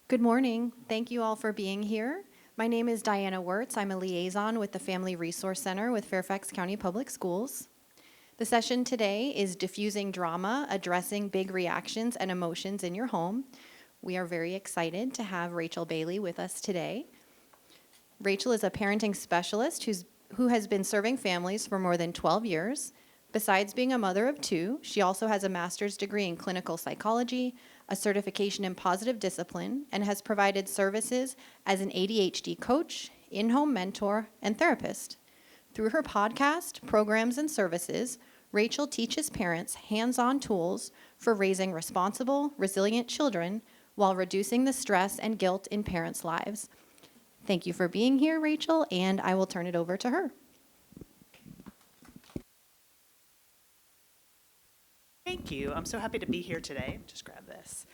Good morning. Thank you all for being here. My name is Diana Wirtz. I'm a liaison with the Family Resource Center with Fairfax County Public Schools. The session today is Diffusing Drama, Addressing Big Reactions and Emotions in Your Home. We are very excited to have Rachel Bailey with us today. Rachel is a parenting specialist who has been serving families for more than 12 years. Besides being a mother of two, she also has a master's degree in clinical psychology, a certification in positive discipline, and has provided services as an ADHD coach, in-home mentor, and therapist. Through her podcast, programs, and services, Rachel teaches parents hands-on tools for raising responsible, resilient children while reducing the stress and guilt in parents' lives. Thank you for being here, Rachel, and I will turn it over to her. Thank you. I'm so happy to be here today. Just grab this.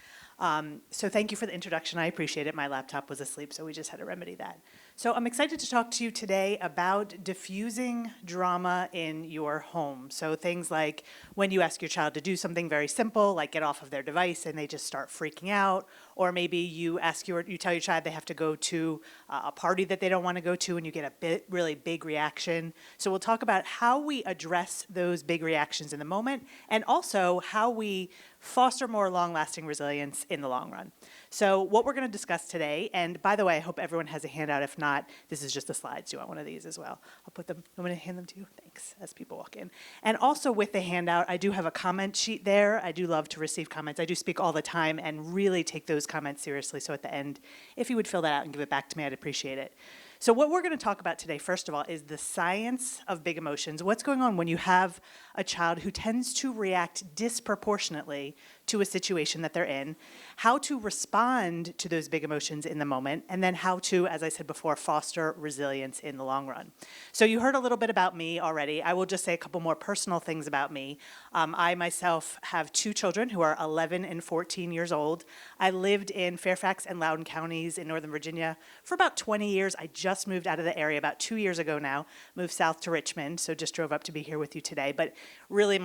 So thank you for the introduction. I appreciate it. My laptop was asleep, so we just had to remedy that. So I'm excited to talk to you today about diffusing drama in your home. So things like when you ask your child to do something very simple, like get off of their device and they just start freaking out, or maybe you tell your child they have to go to a party that they don't want to go to and you get a really big reaction. So we'll talk about how we address those big reactions in the moment and also how we foster more long-lasting resilience in the long run. So what we're going to discuss today, and by the way, I hope everyone has a handout. If not, this is just the slides. Do you want one of these as well? I'm going to hand them to you. Thanks, as people walk in. And also with the handout, I do have a comment sheet there. I do love to receive comments. I do speak all the time and really take those comments seriously. So at the end, if you would fill that out and give it back to me, I'd appreciate it. So what we're going to talk about today, first of all, is the science of big emotions. What's going on when you have a child who tends to react disproportionately to a situation that they're in, how to respond to those big emotions in the moment, and then how to, as I said before, foster resilience in the long run. So you heard a little bit about me already. I will just say a couple more personal things about me. I myself have two children who are 11 and 14 years old. I lived in Fairfax and Loudoun counties in Northern Virginia for about 20 years. I just moved out of the area about 2 years ago now, moved south to Richmond, so just drove up to be here with you today. But really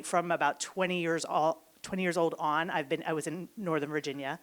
from about 20 years old on, I was in Northern Virginia.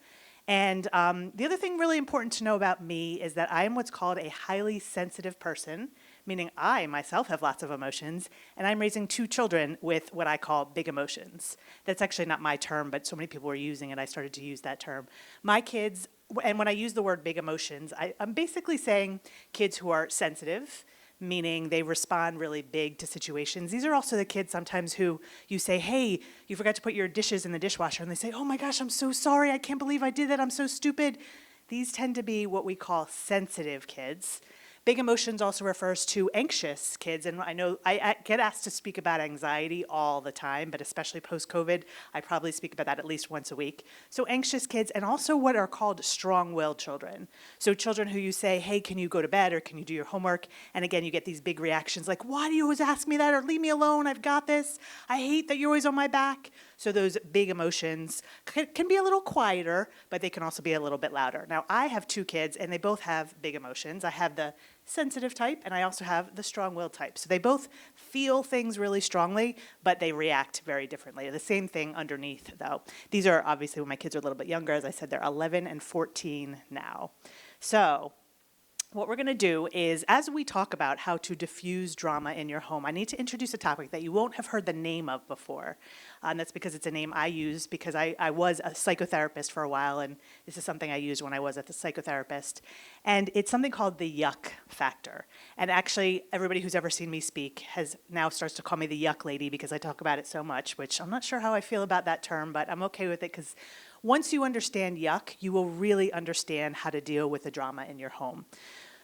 And the other thing really important to know about me is that I am what's called a highly sensitive person, meaning I myself have lots of emotions, and I'm raising two children with what I call big emotions. That's actually not my term, but so many people were using it, I started to use that term. My kids, and when I use the word big emotions, I'm basically saying kids who are sensitive, meaning they respond really big to situations. These are also the kids sometimes who you say, hey, you forgot to put your dishes in the dishwasher, and they say, oh my gosh, I'm so sorry, I can't believe I did that, I'm so stupid. These tend to be what we call sensitive kids. Big emotions also refers to anxious kids, and I know I get asked to speak about anxiety all the time, but especially post-COVID, I probably speak about that at least once a week. So anxious kids, and also what are called strong-willed children. So children who you say, hey, can you go to bed, or can you do your homework? And again, you get these big reactions like, why do you always ask me that, or leave me alone, I've got this. I hate that you're always on my back. So those big emotions can be a little quieter, but they can also be a little bit louder. Now, I have two kids, and they both have big emotions. I have the sensitive type, and I also have the strong-willed type. So they both feel things really strongly, but they react very differently. The same thing underneath, though. These are obviously when my kids are a little bit younger. As I said, they're 11 and 14 now. So what we're going to do is, as we talk about how to diffuse drama in your home, I need to introduce a topic that you won't have heard the name of before. And that's because it's a name I use because I was a psychotherapist for a while, and this is something I used when I was at the psychotherapist. And it's something called the yuck factor. And actually, everybody who's ever seen me speak now starts to call me the yuck lady because I talk about it so much, which I'm not sure how I feel about that term, but I'm okay with it because once you understand yuck, you will really understand how to deal with the drama in your home.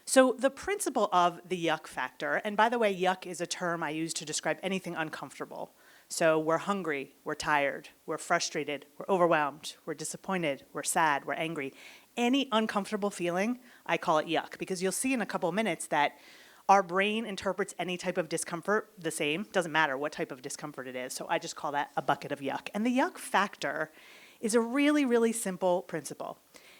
So the principle of the yuck factor, and by the way, yuck is a term I use to describe anything uncomfortable. So we're hungry, we're tired, we're frustrated, we're overwhelmed, we're disappointed, we're sad, we're angry. Any uncomfortable feeling, I call it yuck, because you'll see in a couple of minutes that our brain interprets any type of discomfort the same. Doesn't matter what type of discomfort it is. So I just call that a bucket of yuck. And the yuck factor is a really, really simple principle.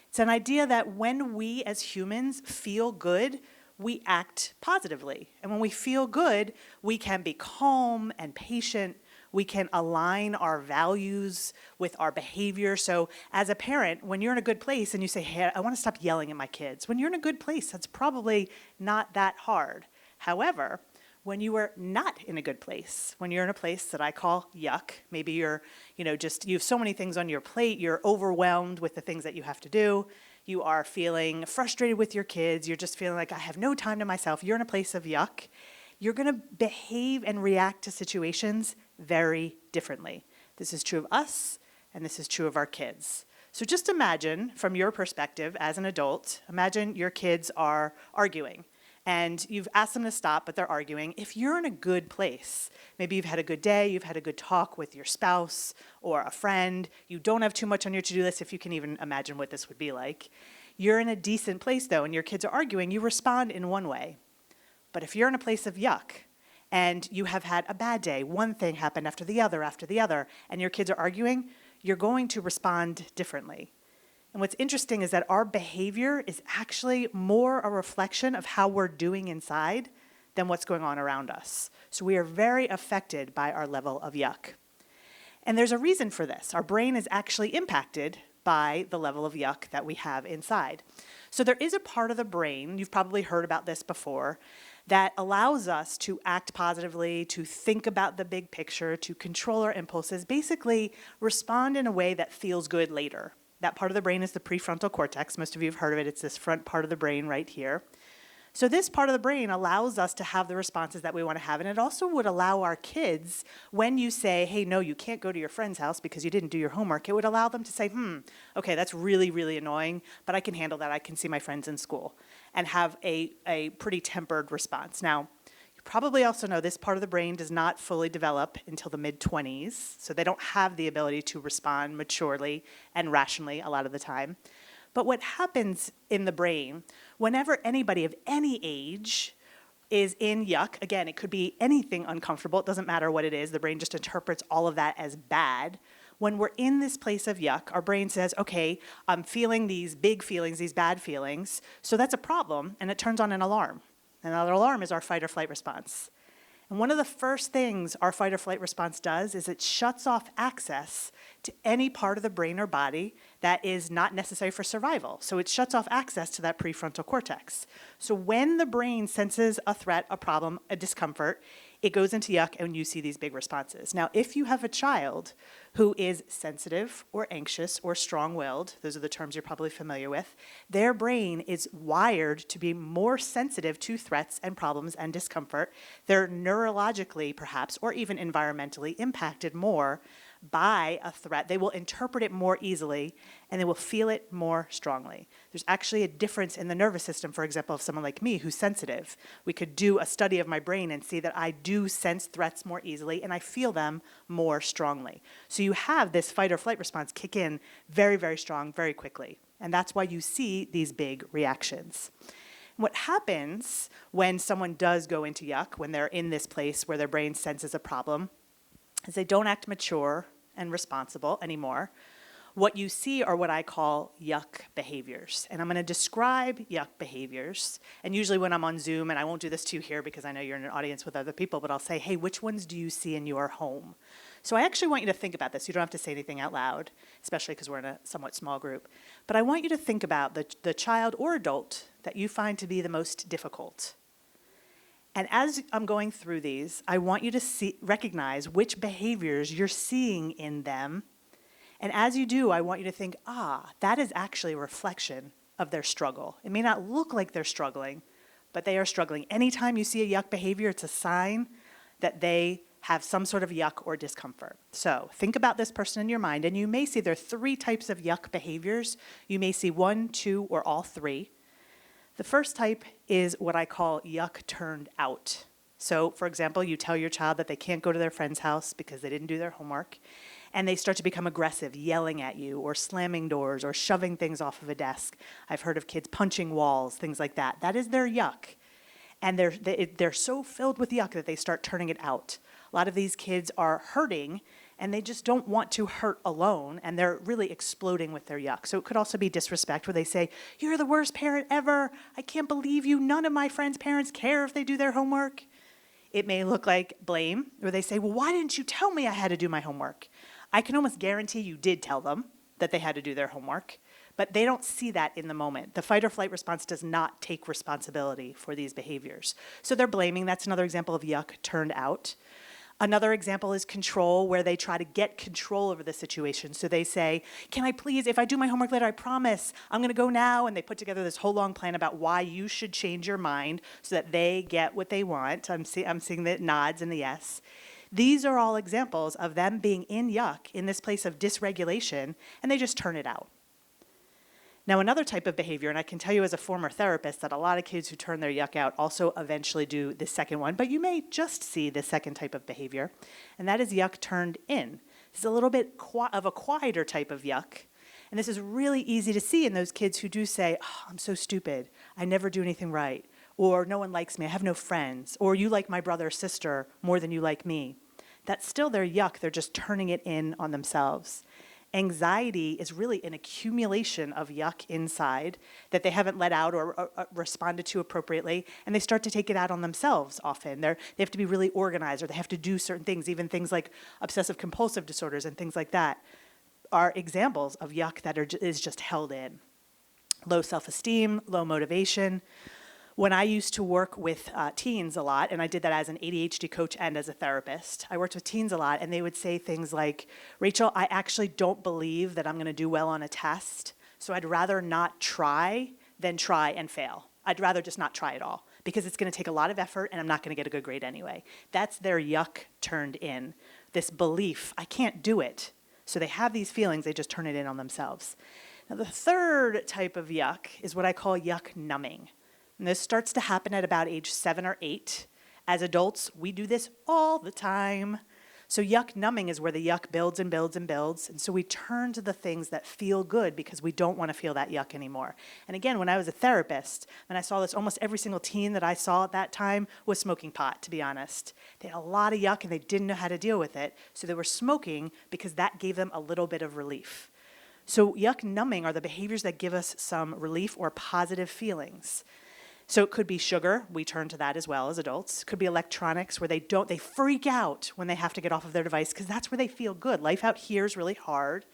It's an idea that when we as humans feel good, we act positively. And when we feel good, we can be calm and patient. We can align our values with our behavior. So as a parent, when you're in a good place and you say, hey, I want to stop yelling at my kids, when you're in a good place, that's probably not that hard. However, when you are not in a good place, when you're in a place that I call yuck, maybe you're, you have so many things on your plate, you're overwhelmed with the things that you have to do, you are feeling frustrated with your kids, you're just feeling like I have no time to myself, you're in a place of yuck, you're going to behave and react to situations very differently. This is true of us, and this is true of our kids. So just imagine, from your perspective as an adult, imagine your kids are arguing. And you've asked them to stop, but they're arguing. If you're in a good place, maybe you've had a good day, you've had a good talk with your spouse or a friend, you don't have too much on your to-do list, if you can even imagine what this would be like. You're in a decent place, though, and your kids are arguing, you respond in one way. But if you're in a place of yuck, and you have had a bad day, one thing happened after the other, and your kids are arguing, you're going to respond differently. And what's interesting is that our behavior is actually more a reflection of how we're doing inside than what's going on around us. So we are very affected by our level of yuck. And there's a reason for this. Our brain is actually impacted by the level of yuck that we have inside. So there is a part of the brain, you've probably heard about this before, that allows us to act positively, to think about the big picture, to control our impulses, basically respond in a way that feels good later. That part of the brain is the prefrontal cortex. Most of you have heard of it. It's this front part of the brain right here. So this part of the brain allows us to have the responses that we want to have. And it also would allow our kids, when you say, hey, no, you can't go to your friend's house because you didn't do your homework, it would allow them to say, okay, that's really, really annoying, but I can handle that. I can see my friends in school, and have a pretty tempered response. Now, probably also know this part of the brain does not fully develop until the mid-20s, so they don't have the ability to respond maturely and rationally a lot of the time. But what happens in the brain, whenever anybody of any age is in yuck, again, it could be anything uncomfortable, it doesn't matter what it is, the brain just interprets all of that as bad. When we're in this place of yuck, our brain says, okay, I'm feeling these big feelings, these bad feelings, so that's a problem, and it turns on an alarm. And that alarm is our fight or flight response. And one of the first things our fight or flight response does is it shuts off access to any part of the brain or body that is not necessary for survival. So it shuts off access to that prefrontal cortex. So when the brain senses a threat, a problem, a discomfort, it goes into yuck and you see these big responses. Now, if you have a child who is sensitive or anxious or strong-willed, those are the terms you're probably familiar with, their brain is wired to be more sensitive to threats and problems and discomfort. They're neurologically, perhaps, or even environmentally impacted more by a threat. They will interpret it more easily, and they will feel it more strongly. There's actually a difference in the nervous system, for example, of someone like me who's sensitive. We could do a study of my brain and see that I do sense threats more easily, and I feel them more strongly. So you have this fight or flight response kick in very, very strong, very quickly. And that's why you see these big reactions. What happens when someone does go into yuck, when they're in this place where their brain senses a problem, is they don't act mature and responsible anymore. What you see are what I call yuck behaviors. And I'm going to describe yuck behaviors. And usually when I'm on Zoom, and I won't do this to you here because I know you're in an audience with other people, but I'll say, hey, which ones do you see in your home? So I actually want you to think about this. You don't have to say anything out loud, especially because we're in a somewhat small group. But I want you to think about the child or adult that you find to be the most difficult. And as I'm going through these, I want you to recognize which behaviors you're seeing in them. And as you do, I want you to think, that is actually a reflection of their struggle. It may not look like they're struggling, but they are struggling. Anytime you see a yuck behavior, it's a sign that they have some sort of yuck or discomfort. So think about this person in your mind, and you may see there are 3 types of yuck behaviors. You may see 1, 2, or all 3. The first type is what I call yuck turned out. So, for example, you tell your child that they can't go to their friend's house because they didn't do their homework, and they start to become aggressive, yelling at you, or slamming doors, or shoving things off of a desk. I've heard of kids punching walls, things like that. That is their yuck. And they're so filled with yuck that they start turning it out. A lot of these kids are hurting, and they just don't want to hurt alone, and they're really exploding with their yuck. So it could also be disrespect, where they say, you're the worst parent ever. I can't believe you. None of my friends' parents care if they do their homework. It may look like blame, where they say, well, why didn't you tell me I had to do my homework? I can almost guarantee you did tell them that they had to do their homework, but they don't see that in the moment. The fight or flight response does not take responsibility for these behaviors. So they're blaming. That's another example of yuck turned out. Another example is control, where they try to get control over the situation. So they say, can I please, if I do my homework later, I promise, I'm going to go now. And they put together this whole long plan about why you should change your mind so that they get what they want. I'm seeing the nods and the yes. These are all examples of them being in yuck, in this place of dysregulation, and they just turn it out. Now, another type of behavior, and I can tell you as a former therapist that a lot of kids who turn their yuck out also eventually do the second one, but you may just see the second type of behavior, and that is yuck turned in. This is a little bit of a quieter type of yuck, and this is really easy to see in those kids who do say, oh, I'm so stupid, I never do anything right, or no one likes me, I have no friends, or you like my brother or sister more than you like me. That's still their yuck, they're just turning it in on themselves. Anxiety is really an accumulation of yuck inside that they haven't let out or responded to appropriately, and they start to take it out on themselves often. They have to be really organized, or they have to do certain things, even things like obsessive compulsive disorders and things like that are examples of yuck that is just held in. Low self-esteem, low motivation. When I used to work with teens a lot, and I did that as an ADHD coach and as a therapist, I worked with teens a lot, and they would say things like, Rachel, I actually don't believe that I'm going to do well on a test, so I'd rather not try than try and fail. I'd rather just not try at all, because it's going to take a lot of effort, and I'm not going to get a good grade anyway. That's their yuck turned in, this belief, I can't do it. So they have these feelings, they just turn it in on themselves. Now, the third type of yuck is what I call yuck numbing. And this starts to happen at about age 7 or 8. As adults, we do this all the time. So yuck numbing is where the yuck builds and builds and builds. And so we turn to the things that feel good because we don't want to feel that yuck anymore. And again, when I was a therapist, and I saw this, almost every single teen that I saw at that time was smoking pot, to be honest. They had a lot of yuck and they didn't know how to deal with it. So they were smoking because that gave them a little bit of relief. So yuck numbing are the behaviors that give us some relief or positive feelings. So it could be sugar, we turn to that as well as adults. It could be electronics, where they freak out when they have to get off of their device because that's where they feel good. Life out here is really hard,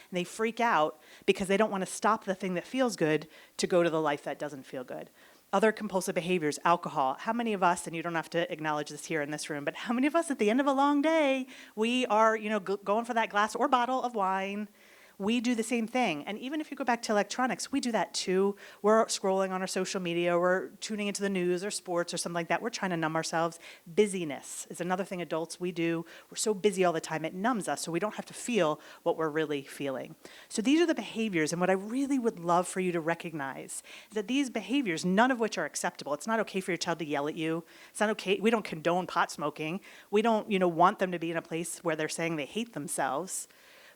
and they freak out because they don't want to stop the thing that feels good to go to the life that doesn't feel good. Other compulsive behaviors, alcohol. How many of us, and you don't have to acknowledge this here in this room, but how many of us at the end of a long day, we are going for that glass or bottle of wine? We do the same thing. And even if you go back to electronics, we do that too. We're scrolling on our social media, we're tuning into the news or sports or something like that. We're trying to numb ourselves. Busyness is another thing adults we do. We're so busy all the time, it numbs us, so we don't have to feel what we're really feeling. So these are the behaviors, and what I really would love for you to recognize is that these behaviors, none of which are acceptable. It's not okay for your child to yell at you. It's not okay. We don't condone pot smoking. We don't, want them to be in a place where they're saying they hate themselves.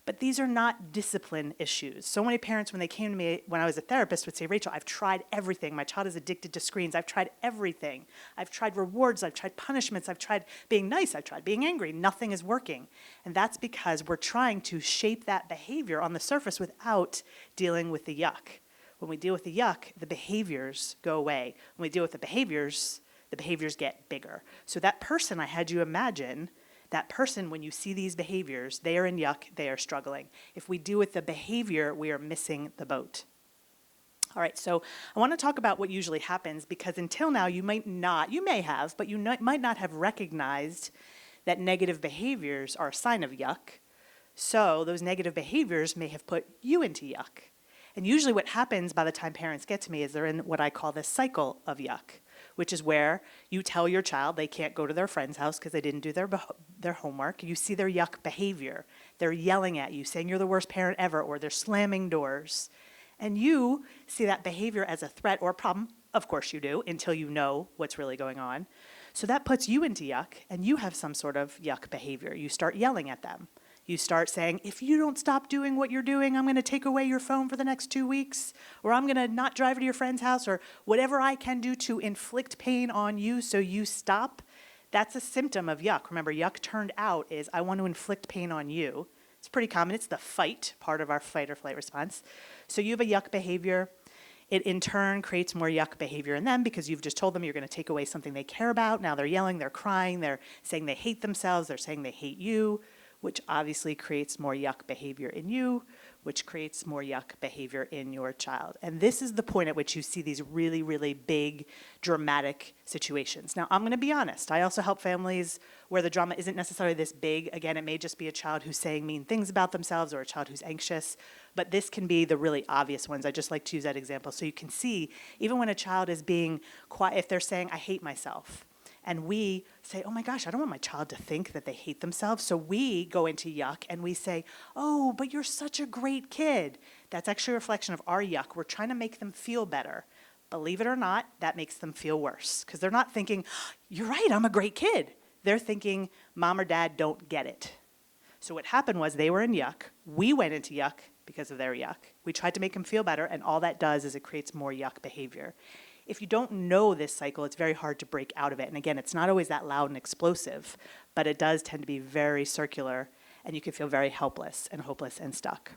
But these are not discipline issues. So many parents, when they came to me when I was a therapist, would say, Rachel, I've tried everything. My child is addicted to screens. I've tried everything. I've tried rewards. I've tried punishments. I've tried being nice. I've tried being angry. Nothing is working. And that's because we're trying to shape that behavior on the surface without dealing with the yuck. When we deal with the yuck, the behaviors go away. When we deal with the behaviors get bigger. So that person I had you imagine, that person, when you see these behaviors, they are in yuck, they are struggling. If we deal with the behavior, we are missing the boat. All right, so I want to talk about what usually happens, because until now you may have, but you might not have recognized that negative behaviors are a sign of yuck. So those negative behaviors may have put you into yuck. And usually what happens by the time parents get to me is they're in what I call the cycle of yuck, which is where you tell your child they can't go to their friend's house because they didn't do their homework. You see their yuck behavior. They're yelling at you, saying you're the worst parent ever, or they're slamming doors. And you see that behavior as a threat or a problem. Of course you do, until you know what's really going on. So that puts you into yuck, and you have some sort of yuck behavior. You start yelling at them. You start saying, if you don't stop doing what you're doing, I'm going to take away your phone for the next 2 weeks, or I'm going to not drive to your friend's house, or whatever I can do to inflict pain on you so you stop. That's a symptom of yuck. Remember, yuck turned out is I want to inflict pain on you. It's pretty common. It's the fight part of our fight or flight response. So you have a yuck behavior. It in turn creates more yuck behavior in them because you've just told them you're going to take away something they care about. Now they're yelling, they're crying, they're saying they hate themselves, they're saying they hate you, which obviously creates more yuck behavior in you, which creates more yuck behavior in your child. And this is the point at which you see these really, really big, dramatic situations. Now, I'm going to be honest. I also help families where the drama isn't necessarily this big. Again, it may just be a child who's saying mean things about themselves or a child who's anxious, but this can be the really obvious ones. I just like to use that example so you can see, even when a child is being quiet, if they're saying, I hate myself, and we say, oh my gosh, I don't want my child to think that they hate themselves. So we go into yuck and we say, oh, but you're such a great kid. That's actually a reflection of our yuck. We're trying to make them feel better. Believe it or not, that makes them feel worse because they're not thinking, you're right, I'm a great kid. They're thinking, mom or dad don't get it. So what happened was they were in yuck. We went into yuck because of their yuck. We tried to make them feel better, and all that does is it creates more yuck behavior. If you don't know this cycle, it's very hard to break out of it. And again, it's not always that loud and explosive, but it does tend to be very circular, and you can feel very helpless and hopeless and stuck.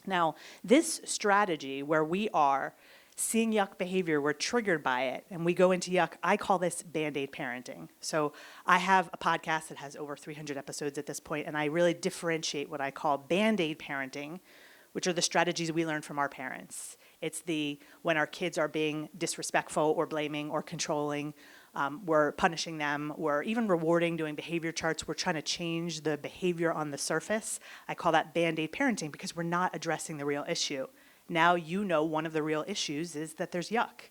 Now, this strategy where we are seeing yuck behavior, we're triggered by it, and we go into yuck, I call this Band-Aid parenting. So I have a podcast that has over 300 episodes at this point, and I really differentiate what I call Band-Aid parenting, which are the strategies we learned from our parents. It's when our kids are being disrespectful or blaming or controlling, we're punishing them, we're even rewarding, doing behavior charts, we're trying to change the behavior on the surface. I call that Band-Aid parenting because we're not addressing the real issue. Now you know one of the real issues is that there's yuck.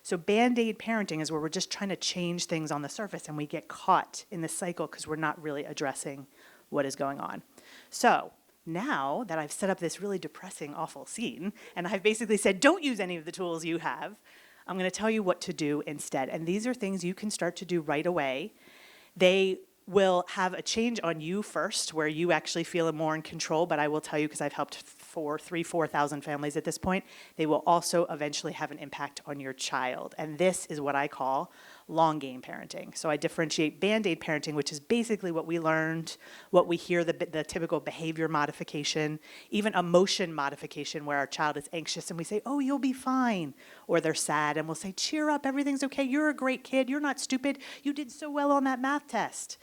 So Band-Aid parenting is where we're just trying to change things on the surface and we get caught in this cycle because we're not really addressing what is going on. So now that I've set up this really depressing, awful scene, and I've basically said, don't use any of the tools you have, I'm going to tell you what to do instead. And these are things you can start to do right away. They will have a change on you first, where you actually feel more in control, but I will tell you, because I've helped 4,000 families at this point, they will also eventually have an impact on your child. And this is what I call long game parenting. So I differentiate Band-Aid parenting, which is basically what we learned, what we hear, the typical behavior modification, even emotion modification, where our child is anxious and we say, oh, you'll be fine. Or they're sad and we'll say, cheer up, everything's okay, you're a great kid, you're not stupid, you did so well on that math test.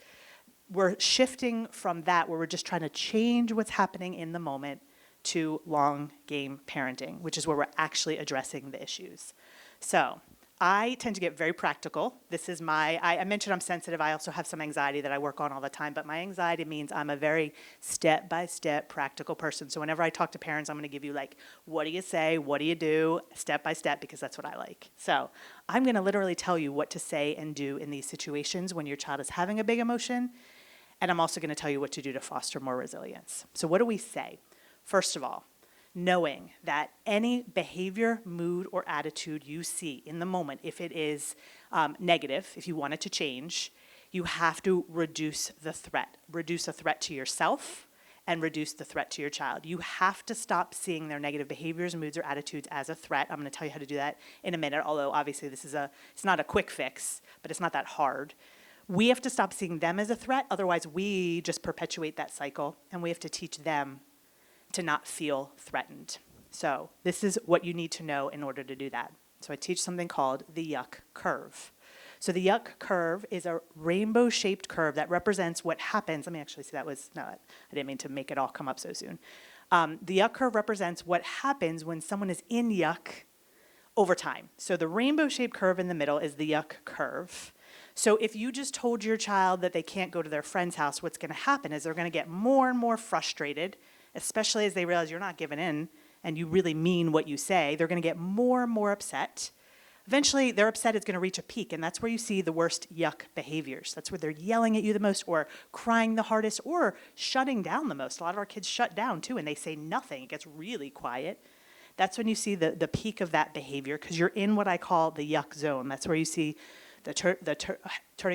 We're shifting from that, where we're just trying to change what's happening in the moment, to long game parenting, which is where we're actually addressing the issues. So I tend to get very practical. This is I mentioned I'm sensitive. I also have some anxiety that I work on all the time, but my anxiety means I'm a very step-by-step practical person. So whenever I talk to parents, I'm going to give you what do you say, what do you do, step by step, because that's what I like. So I'm going to literally tell you what to say and do in these situations when your child is having a big emotion, and I'm also going to tell you what to do to foster more resilience. So what do we say? First of all, knowing that any behavior, mood, or attitude you see in the moment, if it is negative, if you want it to change, you have to reduce the threat. Reduce a threat to yourself and reduce the threat to your child. You have to stop seeing their negative behaviors, moods, or attitudes as a threat. I'm going to tell you how to do that in a minute, although obviously it's not a quick fix, but it's not that hard. We have to stop seeing them as a threat, otherwise we just perpetuate that cycle, and we have to teach them to not feel threatened. So this is what you need to know in order to do that. So I teach something called the yuck curve. So the yuck curve is a rainbow-shaped curve that represents what happens. Let me actually see, I didn't mean to make it all come up so soon. The yuck curve represents what happens when someone is in yuck over time. So the rainbow-shaped curve in the middle is the yuck curve. So if you just told your child that they can't go to their friend's house, what's going to happen is they're going to get more and more frustrated, especially as they realize you're not giving in and you really mean what you say. They're going to get more and more upset. Eventually, their upset is going to reach a peak, and that's where you see the worst yuck behaviors. That's where they're yelling at you the most, or crying the hardest, or shutting down the most. A lot of our kids shut down, too, and they say nothing. It gets really quiet. That's when you see the peak of that behavior, because you're in what I call the yuck zone. That's where you see turning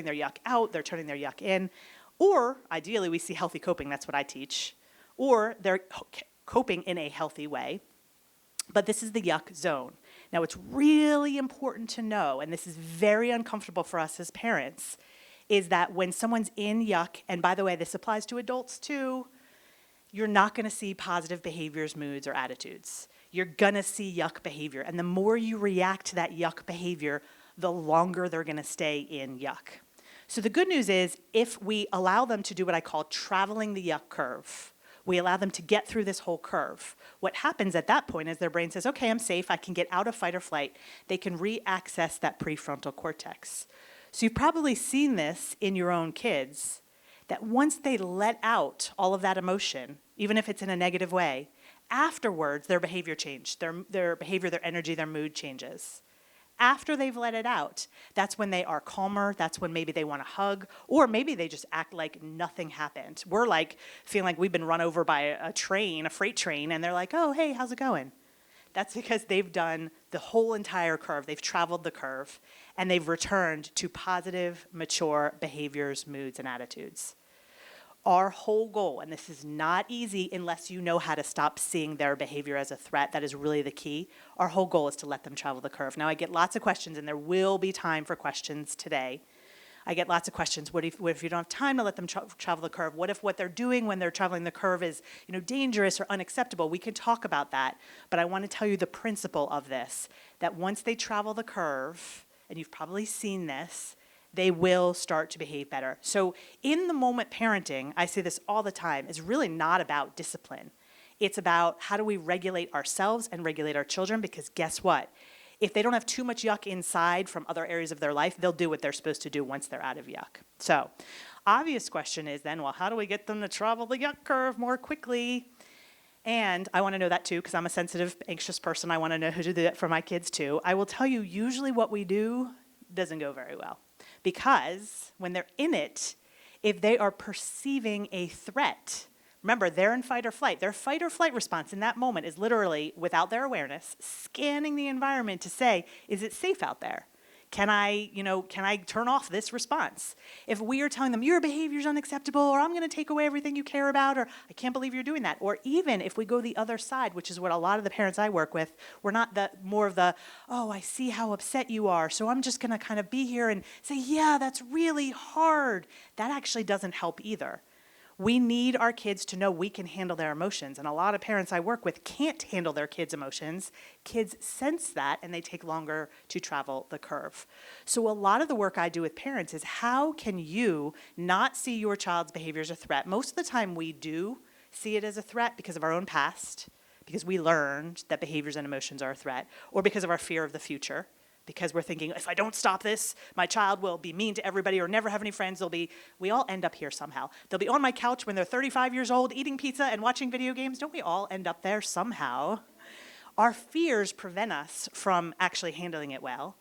their yuck out, they're turning their yuck in. Or, ideally, we see healthy coping. That's what I teach. Or they're coping in a healthy way. But this is the yuck zone. Now, it's really important to know, and this is very uncomfortable for us as parents, is that when someone's in yuck, and by the way, this applies to adults too, you're not going to see positive behaviors, moods, or attitudes. you're gonna see yuck behavior. And the more you react to that yuck behavior, the longer they're gonna stay in yuck. So the good news is, if we allow them to do what I call traveling the yuck curve, we allow them to get through this whole curve. What happens at that point is their brain says, okay, I'm safe, I can get out of fight or flight. They can re-access that prefrontal cortex. So you've probably seen this in your own kids, that once they let out all of that emotion, even if it's in a negative way, afterwards their behavior changes, their behavior, their energy, their mood changes. After they've let it out, that's when they are calmer, that's when maybe they want to hug, or maybe they just act like nothing happened. We're like feeling like we've been run over by a train, a freight train, and they're like, oh, hey, how's it going? That's because they've done the whole entire curve. They've traveled the curve, and they've returned to positive, mature behaviors, moods, and attitudes. Our whole goal, and this is not easy unless you know how to stop seeing their behavior as a threat, that is really the key. Our whole goal is to let them travel the curve. Now, I get lots of questions, and there will be time for questions today. I get lots of questions. What if you don't have time to let them travel the curve? What if what they're doing when they're traveling the curve is, dangerous or unacceptable? We can talk about that, but I want to tell you the principle of this, that once they travel the curve, and you've probably seen this, they will start to behave better. So in the moment parenting, I say this all the time, is really not about discipline. It's about how do we regulate ourselves and regulate our children, because guess what? If they don't have too much yuck inside from other areas of their life, they'll do what they're supposed to do once they're out of yuck. So obvious question is then, well, how do we get them to travel the yuck curve more quickly? And I want to know that too, because I'm a sensitive, anxious person. I want to know how to do that for my kids too. I will tell you, usually what we do doesn't go very well. Because when they're in it, if they are perceiving a threat, remember, they're in fight or flight. Their fight or flight response in that moment is literally, without their awareness, scanning the environment to say, is it safe out there? Can I turn off this response? If we are telling them, your behavior is unacceptable, or I'm going to take away everything you care about, or I can't believe you're doing that, or even if we go the other side, which is what a lot of the parents I work with, we're not more of the, oh, I see how upset you are, so I'm just going to kind of be here and say, yeah, that's really hard. That actually doesn't help either. We need our kids to know we can handle their emotions. And a lot of parents I work with can't handle their kids' emotions. Kids sense that, and they take longer to travel the curve. So a lot of the work I do with parents is, how can you not see your child's behavior as a threat? Most of the time we do see it as a threat because of our own past, because we learned that behaviors and emotions are a threat, or because of our fear of the future. Because we're thinking, if I don't stop this, my child will be mean to everybody or never have any friends. We all end up here somehow. They'll be on my couch when they're 35 years old, eating pizza and watching video games. Don't we all end up there somehow? Our fears prevent us from actually handling it well,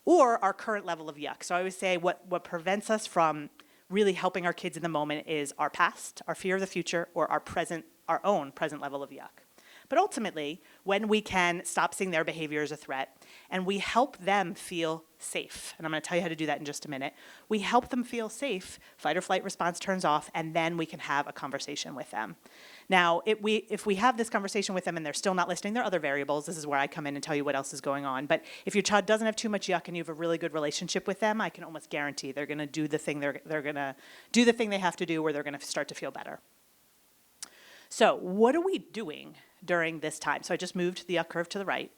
or our current level of yuck. So I always say what prevents us from really helping our kids in the moment is our past, our fear of the future, or our own present level of yuck. But ultimately, when we can stop seeing their behavior as a threat, and we help them feel safe, and I'm going to tell you how to do that in just a minute, we help them feel safe, fight or flight response turns off, and then we can have a conversation with them. Now, if we have this conversation with them and they're still not listening, there are other variables. This is where I come in and tell you what else is going on. But if your child doesn't have too much yuck and you have a really good relationship with them, I can almost guarantee they're going to do the thing they're going to do the thing they have to do, where they're going to start to feel better. So what are we doing during this time? So I just moved the yuck curve to the right.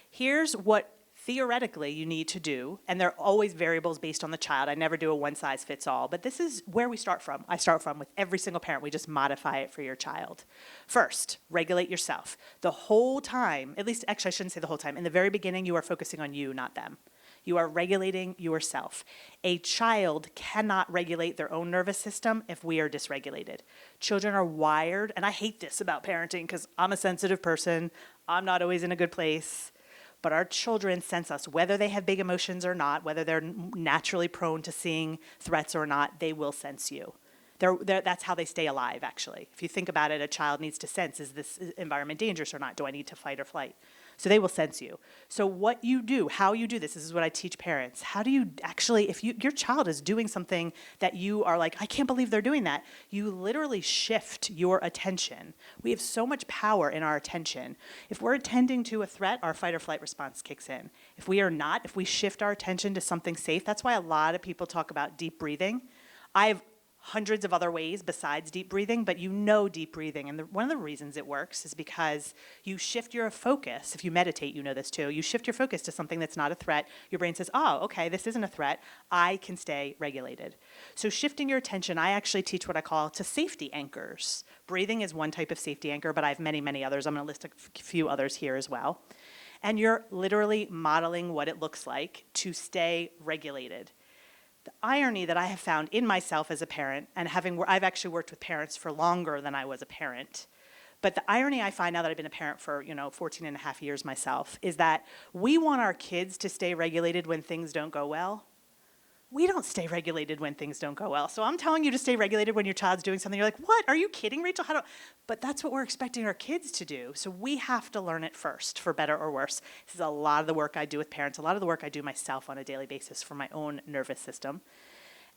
Here's what theoretically you need to do, and there are always variables based on the child. I never do a one-size-fits-all, but this is where we start from. I start from with every single parent. We just modify it for your child. First, regulate yourself. The whole time, at least, actually I shouldn't say the whole time. In the very beginning, you are focusing on you, not them. You are regulating yourself. A child cannot regulate their own nervous system if we are dysregulated. Children are wired, and I hate this about parenting because I'm a sensitive person. I'm not always in a good place. But our children sense us, whether they have big emotions or not, whether they're naturally prone to seeing threats or not, they will sense you. That's how they stay alive, actually. If you think about it, a child needs to sense, is this environment dangerous or not? Do I need to fight or flight? So they will sense you. So what you do, how you do this is what I teach parents. How do you actually, if your child is doing something that you are like, I can't believe they're doing that, you literally shift your attention. We have so much power in our attention. If we're attending to a threat, our fight or flight response kicks in. If we are not, if we shift our attention to something safe, that's why a lot of people talk about deep breathing. I've hundreds of other ways besides deep breathing, but you know deep breathing. And one of the reasons it works is because you shift your focus. If you meditate, you know this too. You shift your focus to something that's not a threat. Your brain says, oh, okay, this isn't a threat. I can stay regulated. So shifting your attention, I actually teach what I call to safety anchors. Breathing is one type of safety anchor, but I have many, many others. I'm going to list a few others here as well. And you're literally modeling what it looks like to stay regulated. The irony that I have found in myself as a parent, and I've actually worked with parents for longer than I was a parent, but the irony I find now that I've been a parent for 14 and a half years myself, is that we want our kids to stay regulated when things don't go well. We don't stay regulated when things don't go well. So I'm telling you to stay regulated when your child's doing something. You're like, what? Are you kidding, Rachel? But that's what we're expecting our kids to do. So we have to learn it first, for better or worse. This is a lot of the work I do with parents, a lot of the work I do myself on a daily basis for my own nervous system.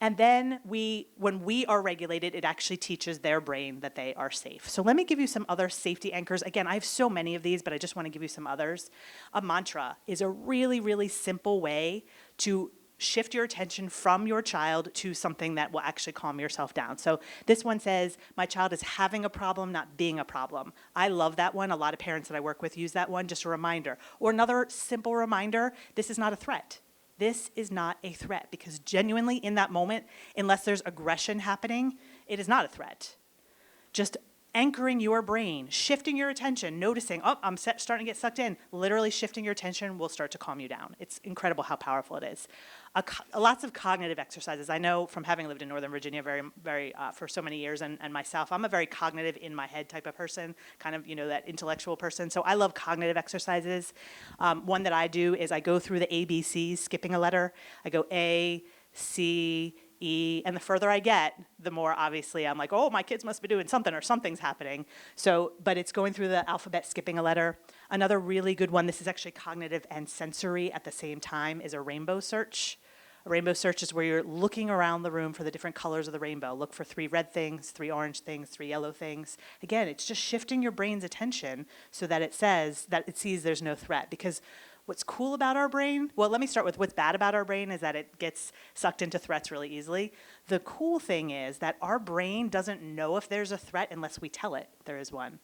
And then when we are regulated, it actually teaches their brain that they are safe. So let me give you some other safety anchors. Again, I have so many of these, but I just want to give you some others. A mantra is a really, really simple way to shift your attention from your child to something that will actually calm yourself down. So this one says, my child is having a problem, not being a problem. I love that one. A lot of parents that I work with use that one, just a reminder. Or another simple reminder, this is not a threat. This is not a threat, because genuinely in that moment, unless there's aggression happening, it is not a threat. Just anchoring your brain, shifting your attention, noticing, oh, I'm starting to get sucked in, literally shifting your attention will start to calm you down. It's incredible how powerful it is. Lots of cognitive exercises. I know from having lived in Northern Virginia for so many years, and myself, I'm a very cognitive, in my head type of person, kind of, that intellectual person. So I love cognitive exercises. One that I do is I go through the ABCs, skipping a letter. I go A, C, E, and the further I get, the more obviously I'm like, oh, my kids must be doing something, or something's happening. So, but it's going through the alphabet, skipping a letter. Another really good one, this is actually cognitive and sensory at the same time, is a rainbow search. A rainbow search is where you're looking around the room for the different colors of the rainbow. Look for 3 red things, 3 orange things, 3 yellow things. Again, it's just shifting your brain's attention so that it sees there's no threat. Because what's cool about our brain, well, let me start with what's bad about our brain is that it gets sucked into threats really easily. The cool thing is that our brain doesn't know if there's a threat unless we tell it there is one.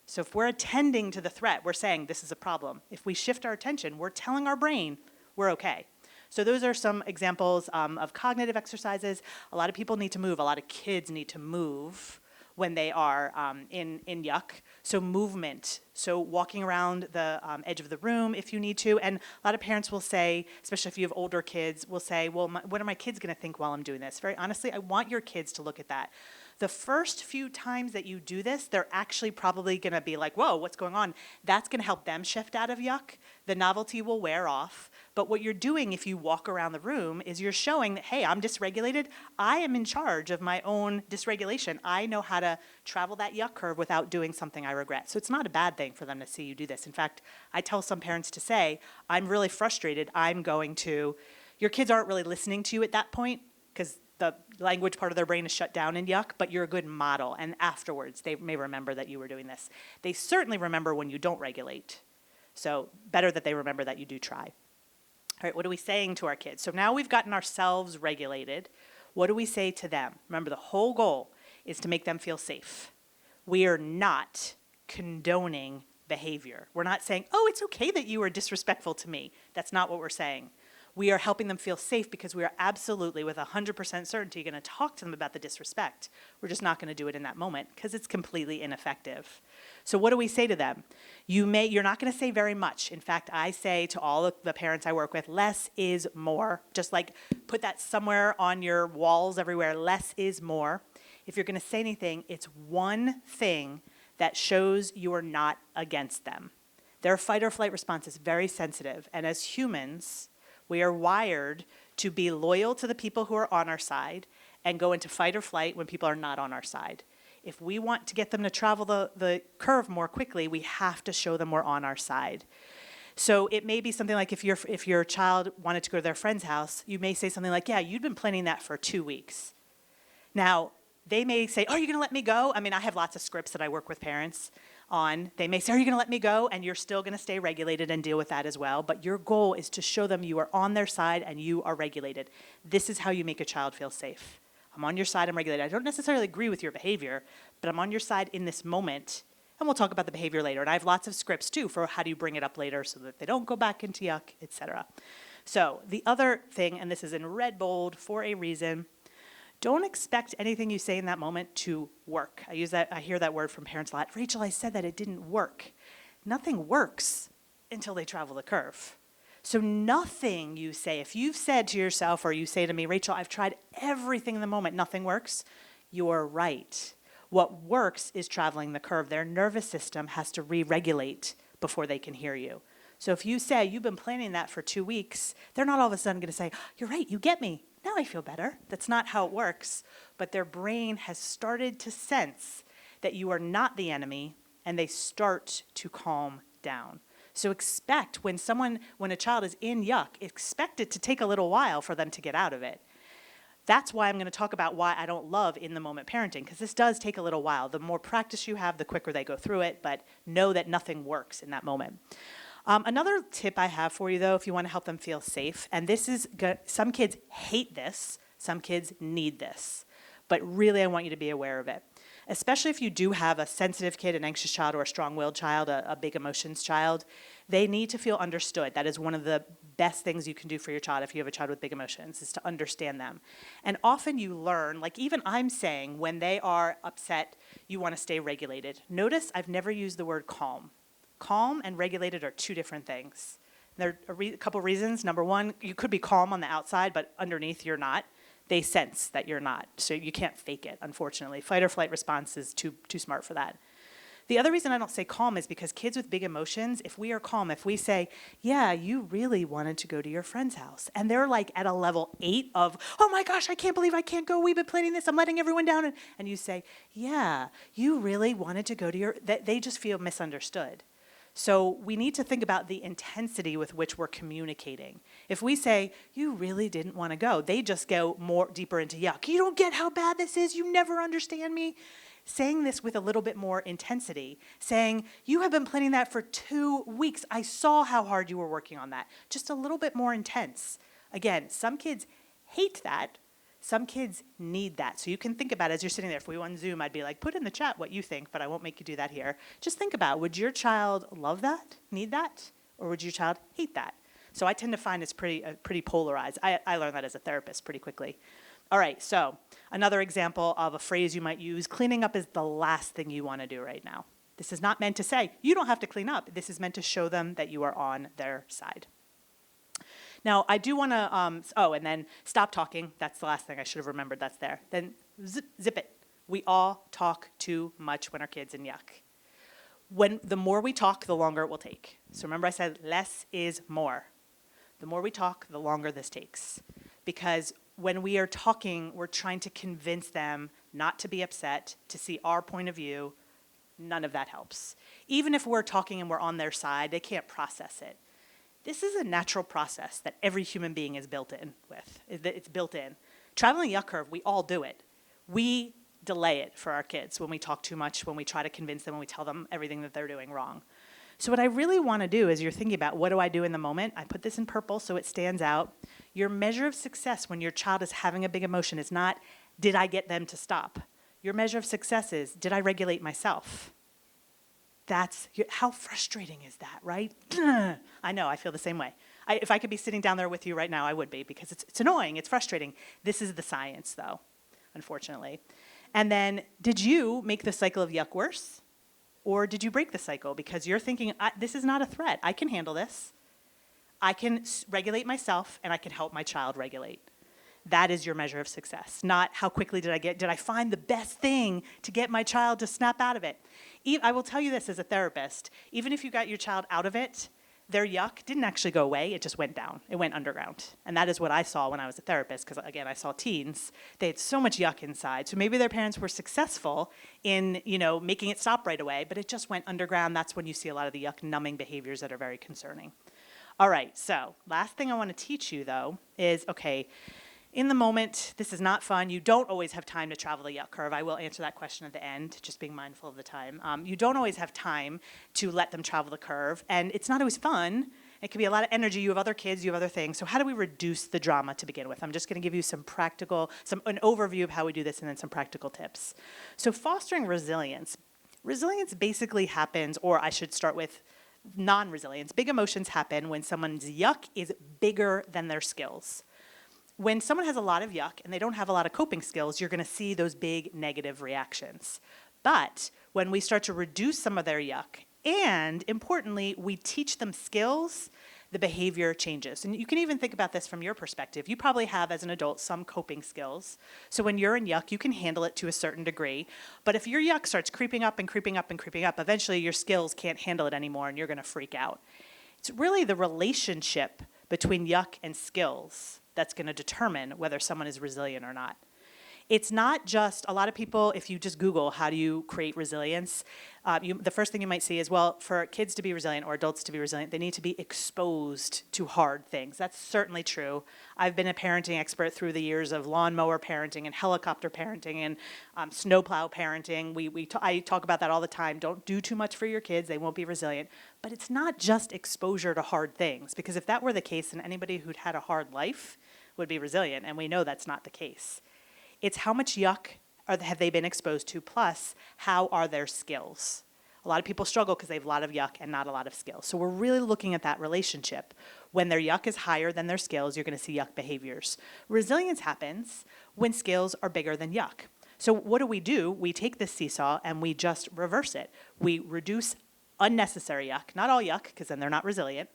So if we're attending to the threat, we're saying this is a problem. If we shift our attention, we're telling our brain we're okay. So those are some examples of cognitive exercises. A lot of people need to move. A lot of kids need to move when they are in yuck. So movement, so walking around the edge of the room if you need to. And a lot of parents will say, especially if you have older kids, will say, well, what are my kids going to think while I'm doing this? Very honestly, I want your kids to look at that. The first few times that you do this, they're actually probably going to be like, whoa, what's going on? That's going to help them shift out of yuck. The novelty will wear off. But what you're doing if you walk around the room is you're showing that, hey, I'm dysregulated. I am in charge of my own dysregulation. I know how to travel that yuck curve without doing something I regret. So it's not a bad thing for them to see you do this. In fact, I tell some parents to say, I'm really frustrated. Your kids aren't really listening to you at that point because the language part of their brain is shut down in yuck, but you're a good model. And afterwards, they may remember that you were doing this. They certainly remember when you don't regulate. So better that they remember that you do try. All right, what are we saying to our kids? So now we've gotten ourselves regulated. What do we say to them? Remember, the whole goal is to make them feel safe. We are not condoning behavior. We're not saying, oh, it's okay that you were disrespectful to me. That's not what we're saying. We are helping them feel safe because we are absolutely, with 100% certainty, going to talk to them about the disrespect. We're just not going to do it in that moment because it's completely ineffective. So what do we say to them? You're not going to say very much. In fact, I say to all of the parents I work with, less is more. Just like put that somewhere on your walls everywhere. Less is more. If you're going to say anything, it's one thing that shows you are not against them. Their fight or flight response is very sensitive. And as humans, we are wired to be loyal to the people who are on our side and go into fight or flight when people are not on our side. If we want to get them to travel the curve more quickly, we have to show them we're on our side. So it may be something like if your child wanted to go to their friend's house, you may say something like, yeah, you've been planning that for 2 weeks. Now, they may say, oh, are you going to let me go? I mean, I have lots of scripts that I work with parents on. They may say, are you going to let me go? And you're still going to stay regulated and deal with that as well. But your goal is to show them you are on their side and you are regulated. This is how you make a child feel safe. I'm on your side, I'm regulated. I don't necessarily agree with your behavior, but I'm on your side in this moment, and we'll talk about the behavior later. And I have lots of scripts too for how do you bring it up later so that they don't go back into yuck, etc. So the other thing, and this is in red bold for a reason, don't expect anything you say in that moment to work. I hear that word from parents a lot. Rachel, I said that it didn't work. Nothing works until they travel the curve. So nothing you say, if you've said to yourself or you say to me, Rachel, I've tried everything in the moment, nothing works, you're right. What works is traveling the curve. Their nervous system has to re-regulate before they can hear you. So if you say, you've been planning that for 2 weeks, they're not all of a sudden going to say, you're right, you get me. Now I feel better. That's not how it works. But their brain has started to sense that you are not the enemy, and they start to calm down. So expect when a child is in yuck, expect it to take a little while for them to get out of it. That's why I'm going to talk about why I don't love in-the-moment parenting, because this does take a little while. The more practice you have, the quicker they go through it, but know that nothing works in that moment. Another tip I have for you, though, if you want to help them feel safe, and this is some kids hate this, some kids need this, but really I want you to be aware of it. Especially if you do have a sensitive kid, an anxious child, or a strong-willed child, a big emotions child, they need to feel understood. That is one of the best things you can do for your child if you have a child with big emotions, is to understand them. And often you learn, like even I'm saying, when they are upset, you want to stay regulated. Notice I've never used the word calm. Calm and regulated are two different things. There are a couple reasons. Number one, you could be calm on the outside, but underneath you're not. They sense that you're not, so you can't fake it, unfortunately. Fight or flight response is too smart for that. The other reason I don't say calm is because kids with big emotions, if we are calm, if we say, yeah, you really wanted to go to your friend's house, and they're like at a level 8 of, oh my gosh, I can't believe I can't go, we've been planning this, I'm letting everyone down, and you say, yeah, you really wanted to go to they just feel misunderstood. So we need to think about the intensity with which we're communicating. If we say, you really didn't want to go, they just go more deeper into yuck. You don't get how bad this is, you never understand me. Saying this with a little bit more intensity, saying, you have been planning that for 2 weeks. I saw how hard you were working on that. Just a little bit more intense. Again, some kids hate that. Some kids need that. So you can think about it as you're sitting there. If we were on Zoom, I'd be like, put in the chat what you think, but I won't make you do that here. Just think about, would your child love that, need that, or would your child hate that? So I tend to find it's pretty polarized. I learned that as a therapist pretty quickly. All right, so another example of a phrase you might use, cleaning up is the last thing you want to do right now. This is not meant to say, you don't have to clean up. This is meant to show them that you are on their side. Now, I do want to, and then stop talking. That's the last thing I should have remembered that's there. Then zip it. We all talk too much when our kid's in yuck. The more we talk, the longer it will take. So remember I said less is more. The more we talk, the longer this takes. Because when we are talking, we're trying to convince them not to be upset, to see our point of view. None of that helps. Even if we're talking and we're on their side, they can't process it. This is a natural process that every human being is built in with. It's built in. Traveling yuck curve, we all do it. We delay it for our kids when we talk too much, when we try to convince them, when we tell them everything that they're doing wrong. So what I really want to do is you're thinking about what do I do in the moment? I put this in purple so it stands out. Your measure of success when your child is having a big emotion is not, did I get them to stop? Your measure of success is, did I regulate myself? How frustrating is that, right? I know, I feel the same way. If I could be sitting down there with you right now, I would be, because it's annoying, it's frustrating. This is the science, though, unfortunately. And then, did you make the cycle of yuck worse? Or did you break the cycle? Because you're thinking, this is not a threat. I can handle this. I can regulate myself, and I can help my child regulate. That is your measure of success, not how quickly did I find the best thing to get my child to snap out of it. I will tell you this as a therapist, even if you got your child out of it, their yuck didn't actually go away, it just went down, it went underground. And that is what I saw when I was a therapist, because again, I saw teens, they had so much yuck inside. So maybe their parents were successful in, making it stop right away, but it just went underground. That's when you see a lot of the yuck numbing behaviors that are very concerning. All right, so last thing I want to teach you though is, okay, in the moment, this is not fun. You don't always have time to travel the yuck curve. I will answer that question at the end, just being mindful of the time. You don't always have time to let them travel the curve, and it's not always fun. It can be a lot of energy. You have other kids, you have other things. So how do we reduce the drama to begin with? I'm just going to give you an overview of how we do this and then some practical tips. So fostering resilience. Resilience basically happens, or I should start with non-resilience. Big emotions happen when someone's yuck is bigger than their skills. When someone has a lot of yuck and they don't have a lot of coping skills, you're going to see those big negative reactions. But when we start to reduce some of their yuck, and importantly, we teach them skills, the behavior changes. And you can even think about this from your perspective. You probably have, as an adult, some coping skills. So when you're in yuck, you can handle it to a certain degree. But if your yuck starts creeping up and creeping up and creeping up, eventually your skills can't handle it anymore and you're going to freak out. It's really the relationship between yuck and skills that's going to determine whether someone is resilient or not. It's not just, a lot of people, if you just Google how do you create resilience, the first thing you might see is, well, for kids to be resilient or adults to be resilient, they need to be exposed to hard things. That's certainly true. I've been a parenting expert through the years of lawnmower parenting and helicopter parenting and snowplow parenting. I talk about that all the time. Don't do too much for your kids. They won't be resilient. But it's not just exposure to hard things, because if that were the case, then anybody who'd had a hard life would be resilient, and we know that's not the case. It's how much yuck have they been exposed to, plus how are their skills. A lot of people struggle because they have a lot of yuck and not a lot of skills. So we're really looking at that relationship. When their yuck is higher than their skills, you're going to see yuck behaviors. Resilience happens when skills are bigger than yuck. So what do? We take this seesaw and we just reverse it. We reduce unnecessary yuck, not all yuck, because then they're not resilient,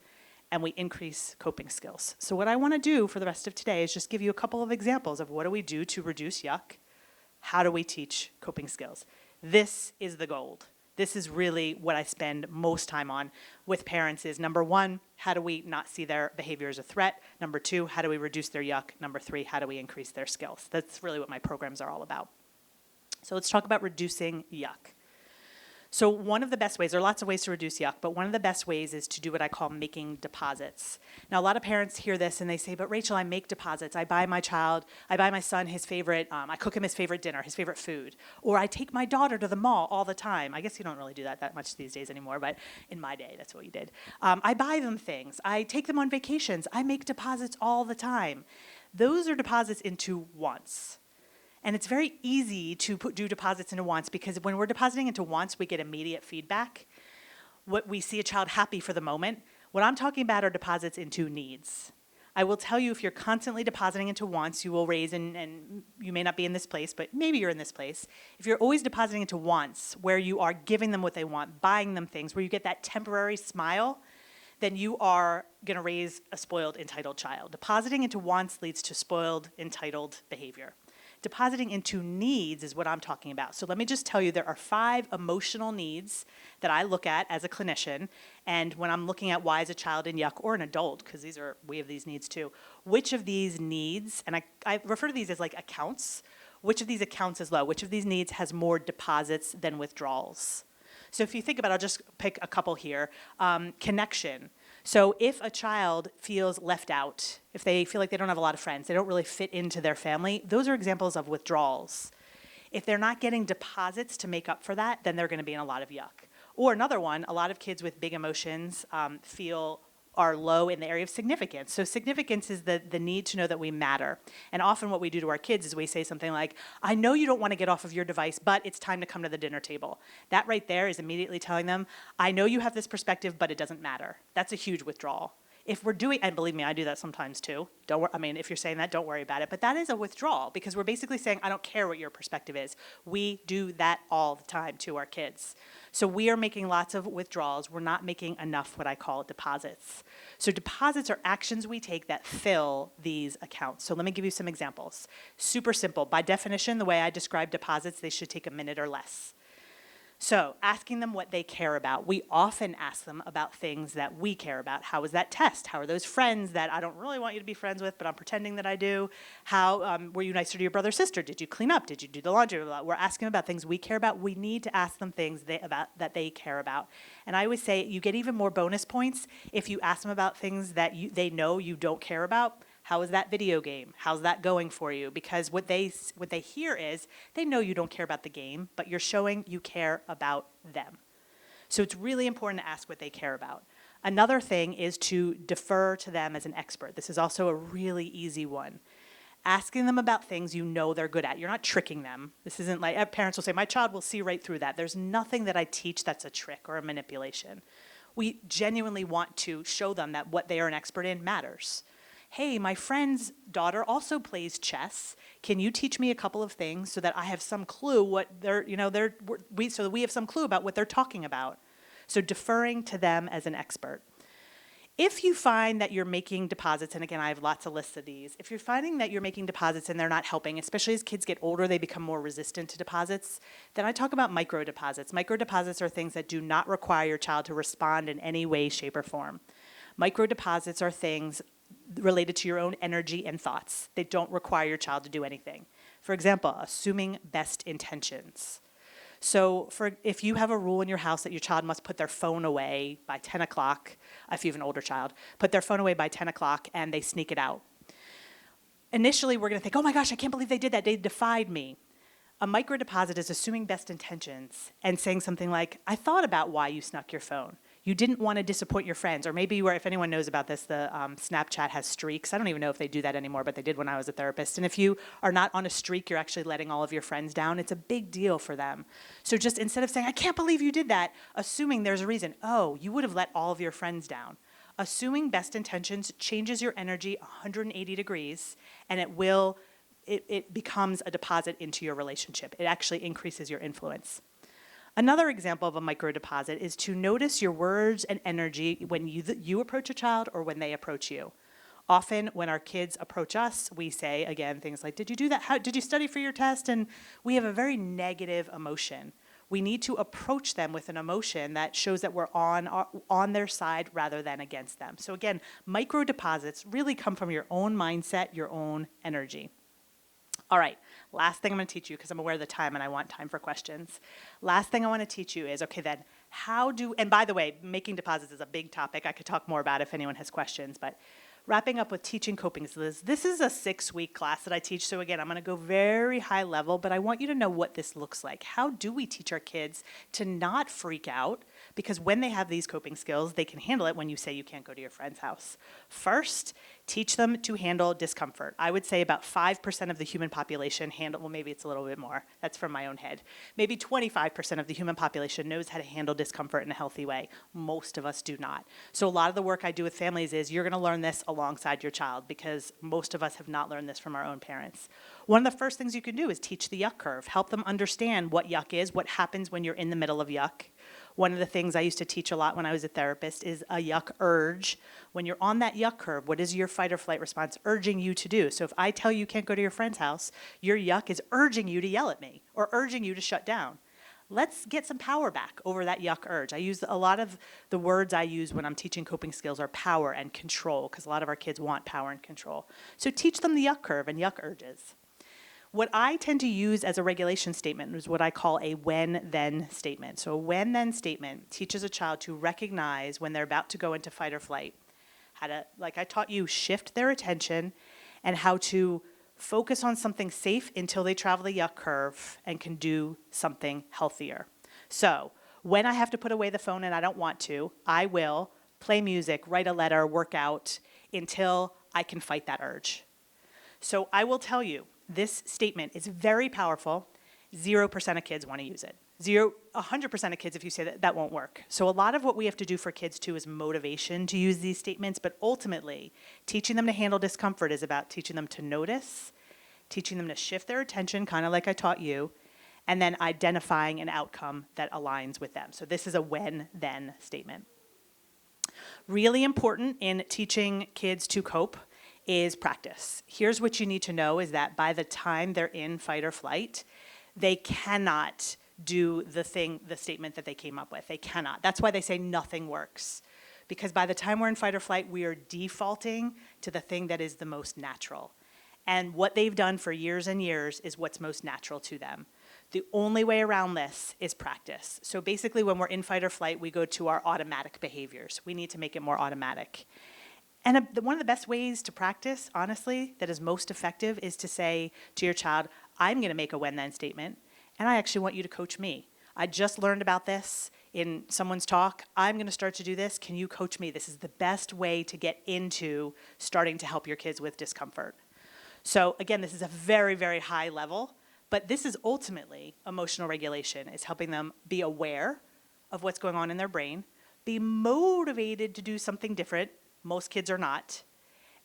and we increase coping skills. So what I want to do for the rest of today is just give you a couple of examples of what do we do to reduce yuck, how do we teach coping skills. This is the gold. This is really what I spend most time on with parents is, number one, how do we not see their behavior as a threat? Number two, how do we reduce their yuck? Number three, how do we increase their skills? That's really what my programs are all about. So let's talk about reducing yuck. So one of the best ways, there are lots of ways to reduce yuck, but one of the best ways is to do what I call making deposits. Now, a lot of parents hear this and they say, but Rachel, I make deposits. I buy my son his favorite, I cook him his favorite dinner, his favorite food. Or I take my daughter to the mall all the time. I guess you don't really do that much these days anymore, but in my day, that's what you did. I buy them things. I take them on vacations. I make deposits all the time. Those are deposits into wants. And it's very easy to do deposits into wants, because when we're depositing into wants, we get immediate feedback. We see a child happy for the moment. What I'm talking about are deposits into needs. I will tell you, if you're constantly depositing into wants, you will raise, and you may not be in this place, but maybe you're in this place. If you're always depositing into wants, where you are giving them what they want, buying them things, where you get that temporary smile, then you are going to raise a spoiled, entitled child. Depositing into wants leads to spoiled, entitled behavior. Depositing into needs is what I'm talking about. So let me just tell you, there are 5 emotional needs that I look at as a clinician. And when I'm looking at why is a child in yuck, or an adult, because we have these needs too, which of these needs, and I refer to these as like accounts, which of these accounts is low? Which of these needs has more deposits than withdrawals? So if you think about it, I'll just pick a couple here. Connection. So if a child feels left out, if they feel like they don't have a lot of friends, they don't really fit into their family, those are examples of withdrawals. If they're not getting deposits to make up for that, then they're going to be in a lot of yuck. Or another one, a lot of kids with big emotions are low in the area of significance. So significance is the need to know that we matter. And often what we do to our kids is we say something like, I know you don't want to get off of your device, but it's time to come to the dinner table. That right there is immediately telling them, I know you have this perspective, but it doesn't matter. That's a huge withdrawal. If we're doing, and believe me, I do that sometimes too. If you're saying that, don't worry about it. But that is a withdrawal, because we're basically saying, I don't care what your perspective is. We do that all the time to our kids. So we are making lots of withdrawals. We're not making enough what I call deposits. So deposits are actions we take that fill these accounts. So let me give you some examples. Super simple. By definition, the way I describe deposits, they should take a minute or less. So asking them what they care about. We often ask them about things that we care about. How was that test? How are those friends that I don't really want you to be friends with, but I'm pretending that I do? How were you nicer to your brother or sister? Did you clean up? Did you do the laundry? We're asking them about things we care about. We need to ask them things that they care about. And I always say you get even more bonus points if you ask them about things that they know you don't care about. How is that video game? How's that going for you? Because what they hear is, they know you don't care about the game, but you're showing you care about them. So it's really important to ask what they care about. Another thing is to defer to them as an expert. This is also a really easy one. Asking them about things you know they're good at. You're not tricking them. This isn't like, parents will say, my child will see right through that. There's nothing that I teach that's a trick or a manipulation. We genuinely want to show them that what they are an expert in matters. Hey, my friend's daughter also plays chess. Can you teach me a couple of things so that I have some clue what so that we have some clue about what they're talking about? So deferring to them as an expert. If you find that you're making deposits, and again, I have lots of lists of these, if you're finding that you're making deposits and they're not helping, especially as kids get older, they become more resistant to deposits, then I talk about micro deposits. Micro deposits are things that do not require your child to respond in any way, shape, or form. Micro deposits are things related to your own energy and thoughts. They don't require your child to do anything. For example, assuming best intentions. So if you have a rule in your house that your child must put their phone away by 10 o'clock, if you have an older child, put their phone away by 10 o'clock and they sneak it out. Initially, we're going to think, oh my gosh, I can't believe they did that. They defied me. A micro deposit is assuming best intentions and saying something like, I thought about why you snuck your phone. You didn't want to disappoint your friends. Or maybe you were, if anyone knows about this, the Snapchat has streaks. I don't even know if they do that anymore, but they did when I was a therapist. And if you are not on a streak, you're actually letting all of your friends down. It's a big deal for them. So just instead of saying, I can't believe you did that, assuming there's a reason, oh, you would have let all of your friends down. Assuming best intentions changes your energy 180 degrees, and it becomes a deposit into your relationship. It actually increases your influence. Another example of a micro deposit is to notice your words and energy when you approach a child or when they approach you. Often when our kids approach us, we say, again, things like, did you do that? How, did you study for your test? And we have a very negative emotion. We need to approach them with an emotion that shows that we're on their side rather than against them. So again, micro deposits really come from your own mindset, your own energy. All right, last thing I'm going to teach you, because I'm aware of the time and I want time for questions. Last thing I want to teach you is, okay, then and by the way, making deposits is a big topic. I could talk more about it if anyone has questions, but wrapping up with teaching coping skills. This is a 6-week class that I teach, so again, I'm going to go very high level, but I want you to know what this looks like. How do we teach our kids to not freak out? Because when they have these coping skills, they can handle it when you say you can't go to your friend's house. First, teach them to handle discomfort. I would say about 5% of the human population well, maybe it's a little bit more. That's from my own head. Maybe 25% of the human population knows how to handle discomfort in a healthy way. Most of us do not. So a lot of the work I do with families is you're going to learn this alongside your child, because most of us have not learned this from our own parents. One of the first things you can do is teach the yuck curve. Help them understand what yuck is, what happens when you're in the middle of yuck. One of the things I used to teach a lot when I was a therapist is a yuck urge. When you're on that yuck curve, what is your fight or flight response urging you to do? So if I tell you can't go to your friend's house, your yuck is urging you to yell at me or urging you to shut down. Let's get some power back over that yuck urge. I use a lot of the words I use when I'm teaching coping skills are power and control, because a lot of our kids want power and control. So teach them the yuck curve and yuck urges. What I tend to use as a regulation statement is what I call a when-then statement. So a when-then statement teaches a child to recognize when they're about to go into fight or flight, how to, like I taught you, shift their attention, and how to focus on something safe until they travel the yuck curve and can do something healthier. So when I have to put away the phone and I don't want to, I will play music, write a letter, work out until I can fight that urge. So I will tell you, this statement is very powerful. 0% of kids want to use it. 100% of kids, if you say that, that won't work. So a lot of what we have to do for kids too is motivation to use these statements, but ultimately teaching them to handle discomfort is about teaching them to notice, teaching them to shift their attention, kind of like I taught you, and then identifying an outcome that aligns with them. So this is a when-then statement. Really important in teaching kids to cope is practice. Here's what you need to know is that by the time they're in fight or flight, they cannot do the statement that they came up with. They cannot. That's why they say nothing works. Because by the time we're in fight or flight, we are defaulting to the thing that is the most natural. And what they've done for years and years is what's most natural to them. The only way around this is practice. So basically when we're in fight or flight, we go to our automatic behaviors. We need to make it more automatic. And one of the best ways to practice, honestly, that is most effective is to say to your child, I'm going to make a when-then statement, and I actually want you to coach me. I just learned about this. in someone's talk, I'm going to start to do this. Can you coach me? This is the best way to get into starting to help your kids with discomfort. So again, this is a very, very high level, but this is ultimately emotional regulation. It's helping them be aware of what's going on in their brain, be motivated to do something different. Most kids are not.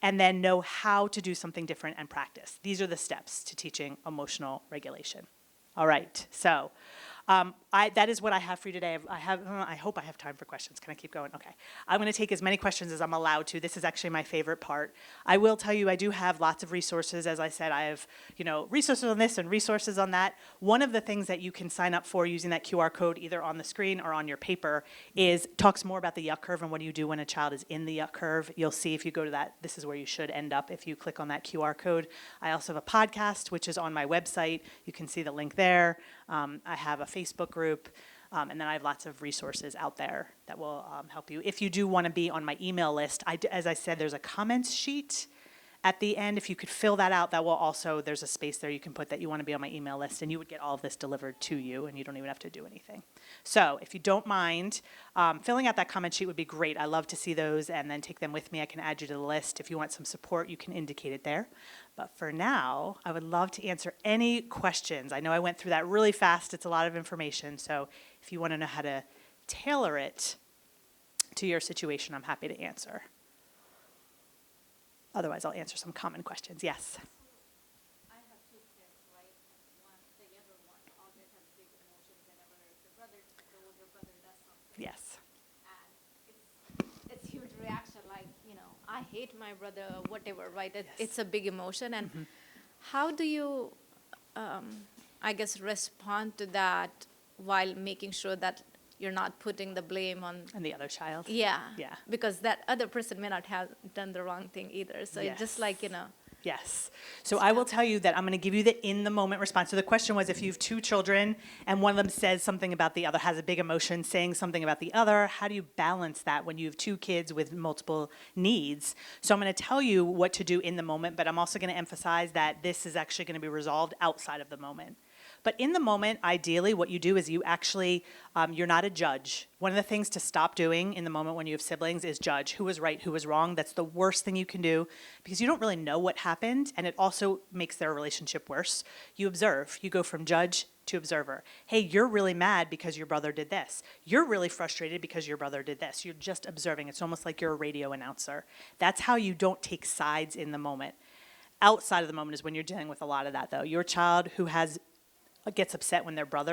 And then know how to do something different and practice. These are the steps to teaching emotional regulation. All right, so that is what I have for you today. I hope I have time for questions. Can I keep going? Okay. I'm going to take as many questions as I'm allowed to. This is actually my favorite part. I will tell you I do have lots of resources. As I said, I have resources on this and resources on that. One of the things that you can sign up for using that QR code either on the screen or on your paper talks more about the yuck curve and what do you do when a child is in the yuck curve. You'll see if you go to that, this is where you should end up if you click on that QR code. I also have a podcast, which is on my website. You can see the link there. I have a Facebook group, and then I have lots of resources out there that will help you. If you do want to be on my email list, as I said, there's a comments sheet at the end. If you could fill that out, that will also, there's a space there you can put that you want to be on my email list, and you would get all of this delivered to you, and you don't even have to do anything. So if you don't mind, filling out that comment sheet would be great. I love to see those and then take them with me. I can add you to the list. If you want some support, you can indicate it there. But for now, I would love to answer any questions. I know I went through that really fast. It's a lot of information. So if you want to know how to tailor it to your situation, I'm happy to answer. Otherwise, I'll answer some common questions. Yes? I have two kids, right? And one, the younger one, always has big emotions whenever the older brother does something. Yes. And it's huge reaction, like, I hate my brother, whatever, right? It's a big emotion. And how do you, I guess, respond to that while making sure that you're not putting the blame on And the other child? Yeah. Yeah. Because that other person may not have done the wrong thing either. So it's just like, Yes. So I will tell you that I'm going to give you the in-the-moment response. So the question was, if you have two children and one of them says something about the other, has a big emotion, saying something about the other, how do you balance that when you have two kids with multiple needs? So I'm going to tell you what to do in the moment, but I'm also going to emphasize that this is actually going to be resolved outside of the moment. But in the moment, ideally, what you do is you actually, you're not a judge. One of the things to stop doing in the moment when you have siblings is judge who was right, who was wrong. That's the worst thing you can do because you don't really know what happened, and it also makes their relationship worse. You observe. You go from judge to observer. Hey, you're really mad because your brother did this. You're really frustrated because your brother did this. You're just observing. It's almost like you're a radio announcer. That's how you don't take sides in the moment. Outside of the moment is when you're dealing with a lot of that, though. Your child who gets upset when their brother